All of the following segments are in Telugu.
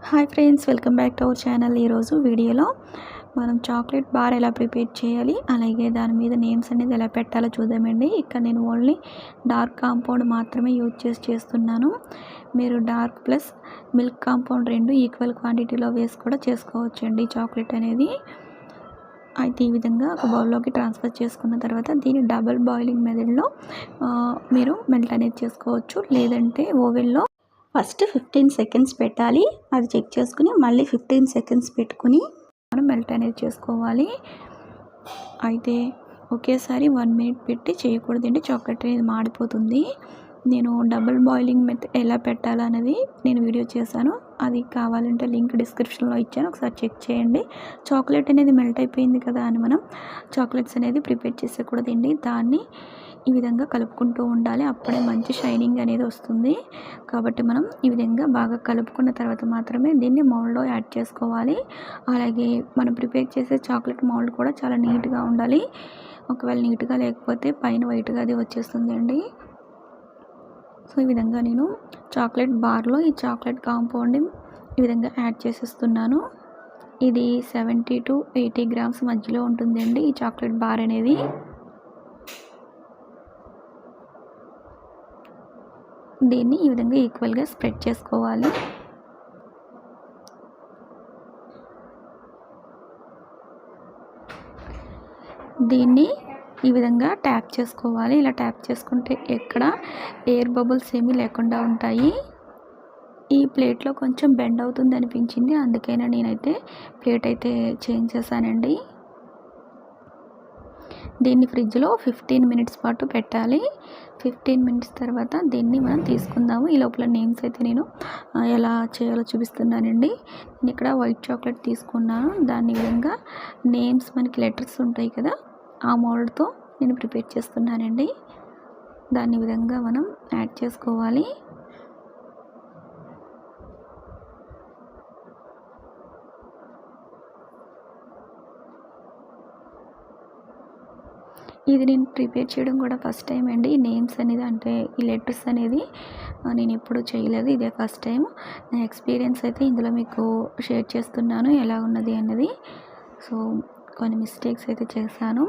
Hi friends, welcome back to our channel. ఈరోజు వీడియోలో మనం చాక్లెట్ బార్ ఎలా ప్రిపేర్ చేయాలి, అలాగే దాని మీద నేమ్స్ అనేది ఎలా పెట్టాలో చూద్దామండి. ఇక్కడ నేను ఓన్లీ డార్క్ కాంపౌండ్ మాత్రమే యూజ్ చేస్తున్నాను. మీరు డార్క్ ప్లస్ మిల్క్ కాంపౌండ్ రెండు ఈక్వల్ క్వాంటిటీలో వేసి కూడా చేసుకోవచ్చండి చాక్లెట్ అనేది. అయితే ఈ విధంగా ఒక బౌల్లోకి ట్రాన్స్ఫర్ చేసుకున్న తర్వాత దీన్ని డబుల్ బాయిలింగ్ మెథడ్లో మీరు మెల్ట్ అనేది చేసుకోవచ్చు, లేదంటే ఓవెన్లో ఫస్ట్ 15 సెకండ్స్ పెట్టాలి. అది చెక్ చేసుకుని మళ్ళీ 15 సెకండ్స్ పెట్టుకుని మనం మెల్ట్ అనేది చేసుకోవాలి. అయితే ఒకేసారి 1 మినిట్ పెట్టి చేయకూడదండి, చాక్లెట్ అనేది మాడిపోతుంది. నేను డబుల్ బాయిలింగ్ మెథడ్ ఎలా పెట్టాలనేది నేను వీడియో చేశాను. అది కావాలంటే లింక్ డిస్క్రిప్షన్లో ఇచ్చాను, ఒకసారి చెక్ చేయండి. చాక్లెట్ అనేది మెల్ట్ అయిపోయింది కదా అని మనం చాక్లెట్స్ అనేది ప్రిపేర్ చేసేయకూడదండి. దాన్ని ఈ విధంగా కలుపుకుంటూ ఉండాలి, అప్పుడే మంచి షైనింగ్ అనేది వస్తుంది. కాబట్టి మనం ఈ విధంగా బాగా కలుపుకున్న తర్వాత మాత్రమే దీన్ని మౌల్డ్లో యాడ్ చేసుకోవాలి. అలాగే మనం ప్రిపేర్ చేసే చాక్లెట్ మౌల్డ్ కూడా చాలా నీట్గా ఉండాలి. ఒకవేళ నీట్గా లేకపోతే పైన వైట్గా అది వచ్చేస్తుందండి. సో ఈ విధంగా నేను చాక్లెట్ బార్లో ఈ చాక్లెట్ కాంపౌండ్ ఈ విధంగా యాడ్ చేసేస్తున్నాను. ఇది 70 to 80 గ్రామ్స్ మధ్యలో ఉంటుందండి ఈ చాక్లెట్ బార్ అనేది. దీన్ని ఈ విధంగా ఈక్వల్గా స్ప్రెడ్ చేసుకోవాలి. దీన్ని ఈ విధంగా ట్యాప్ చేసుకోవాలి. ఇలా ట్యాప్ చేసుకుంటే ఎక్కడ ఎయిర్ బబుల్స్ ఏమీ లేకుండా ఉంటాయి. ఈ ప్లేట్లో కొంచెం బెండ్ అవుతుంది అనిపించింది, అందుకైనా నేనైతే ప్లేట్ అయితే చేంజ్ చేశానండి. దీన్ని ఫ్రిడ్జ్లో 15 మినిట్స్ పాటు పెట్టాలి. 15 మినిట్స్ తర్వాత దీన్ని మనం తీసుకుందాము. ఈ లోపల నేమ్స్ అయితే నేను ఎలా చేయాలో చూపిస్తున్నానండి. నేను ఇక్కడ వైట్ చాక్లెట్ తీసుకున్నాను. దాని విధంగా నేమ్స్ మనకి లెటర్స్ ఉంటాయి కదా, ఆ మోల్డ్తో నేను ప్రిపేర్ చేస్తున్నానండి. దాని విధంగా మనం యాడ్ చేసుకోవాలి. ఇది నేను ప్రిపేర్ చేయడం కూడా ఫస్ట్ టైం అండి. నేమ్స్ అనేది అంటే ఈ లెటర్స్ అనేది నేను ఎప్పుడూ చేయలేదు, ఇదే ఫస్ట్ టైం. నా ఎక్స్పీరియన్స్ అయితే ఇందులో మీకు షేర్ చేస్తున్నాను ఎలా ఉన్నది అన్నది. సో కొన్ని మిస్టేక్స్ అయితే చేశాను.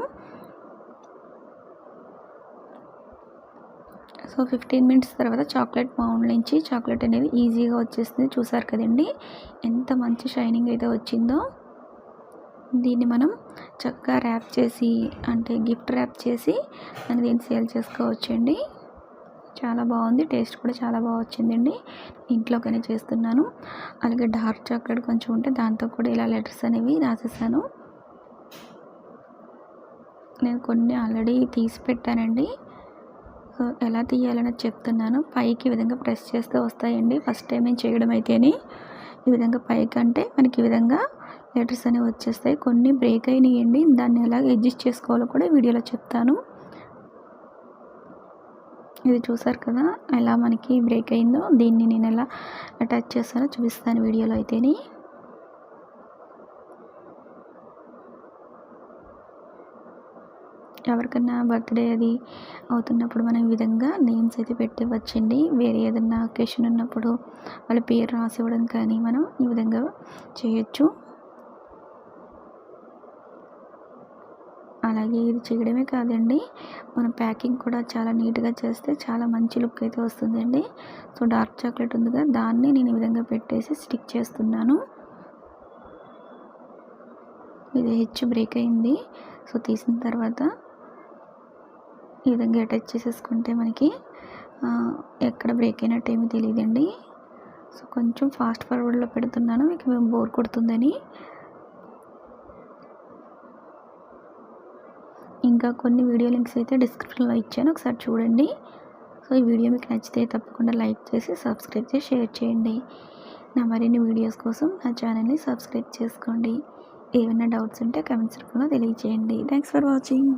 సో 15 మినిట్స్ తర్వాత చాక్లెట్ మౌల్డ్ నుంచి చాక్లెట్ అనేది ఈజీగా వచ్చేస్తుంది. చూసారు కదండి ఎంత మంచి షైనింగ్ అయితే వచ్చిందో. దీన్ని మనం చక్కగా ర్యాప్ చేసి, అంటే గిఫ్ట్ ర్యాప్ చేసి దీన్ని సేల్ చేసుకోవచ్చండి. చాలా బాగుంది, టేస్ట్ కూడా చాలా బాగా వచ్చిందండి. ఇంట్లోకనే చేస్తున్నాను. అలాగే డార్క్ చాక్లెట్ కొంచెం ఉంటే దాంతో కూడా ఇలా లెటర్స్ అనేవి రాసేసాను. నేను కొన్ని ఆల్రెడీ తీసి పెట్టానండి. సో ఎలా తీయాలనేది చెప్తున్నాను. పైకి ఈ విధంగా ప్రెస్ చేస్తే వస్తాయండి. ఫస్ట్ టైం నేను చేయడం అయితేనే ఈ విధంగా పైకి అంటే మనకి ఈ విధంగా లెటర్స్ అనేవి వచ్చేస్తాయి. కొన్ని బ్రేక్ అయినాయండి, దాన్ని ఎలా అడ్జస్ట్ చేసుకోవాలో కూడా వీడియోలో చెప్తాను. ఇది చూసారు కదా ఎలా మనకి బ్రేక్ అయిందో, దీన్ని నేను ఎలా అటాచ్ చేస్తానో చూపిస్తాను వీడియోలో అయితేనే. ఎవరికన్నా బర్త్డే అది అవుతున్నప్పుడు మనం ఈ విధంగా నేమ్స్ అయితే పెట్టివ్వచ్చండి. వేరే ఏదన్నా అకేషన్ ఉన్నప్పుడు వాళ్ళ పేరు రాసి ఇవ్వడం కానీ మనం ఈ విధంగా చేయొచ్చు. అలాగే ఇది చేయడమే కాదండి, మన ప్యాకింగ్ కూడా చాలా నీట్గా చేస్తే చాలా మంచి లుక్ అయితే వస్తుందండి. సో డార్క్ చాక్లెట్ ఉందిగా, దాన్ని నేను ఈ విధంగా పెట్టేసి స్టిక్ చేస్తున్నాను. ఇది హెచ్చు బ్రేక్ అయింది. సో తీసిన తర్వాత ఈ విధంగా అటాచ్ చేసేసుకుంటే మనకి ఎక్కడ బ్రేక్ అయినట్టు ఏమీ తెలియదండి. సో కొంచెం ఫాస్ట్ ఫార్వర్డ్లో పెడుతున్నాను, మీకు మేము బోర్ కొడుతుందని. ఇంకా కొన్ని వీడియో లింక్స్ అయితే డిస్క్రిప్షన్లో ఇచ్చాను, ఒకసారి చూడండి. సో ఈ వీడియో మీకు నచ్చితే తప్పకుండా లైక్ చేసి సబ్స్క్రైబ్ చేసి షేర్ చేయండి. నా మరిన్ని వీడియోస్ కోసం నా ఛానల్ని సబ్స్క్రైబ్ చేసుకోండి. ఏమైనా డౌట్స్ ఉంటే కామెంట్స్ రూపంలో తెలియజేయండి. Thanks for watching.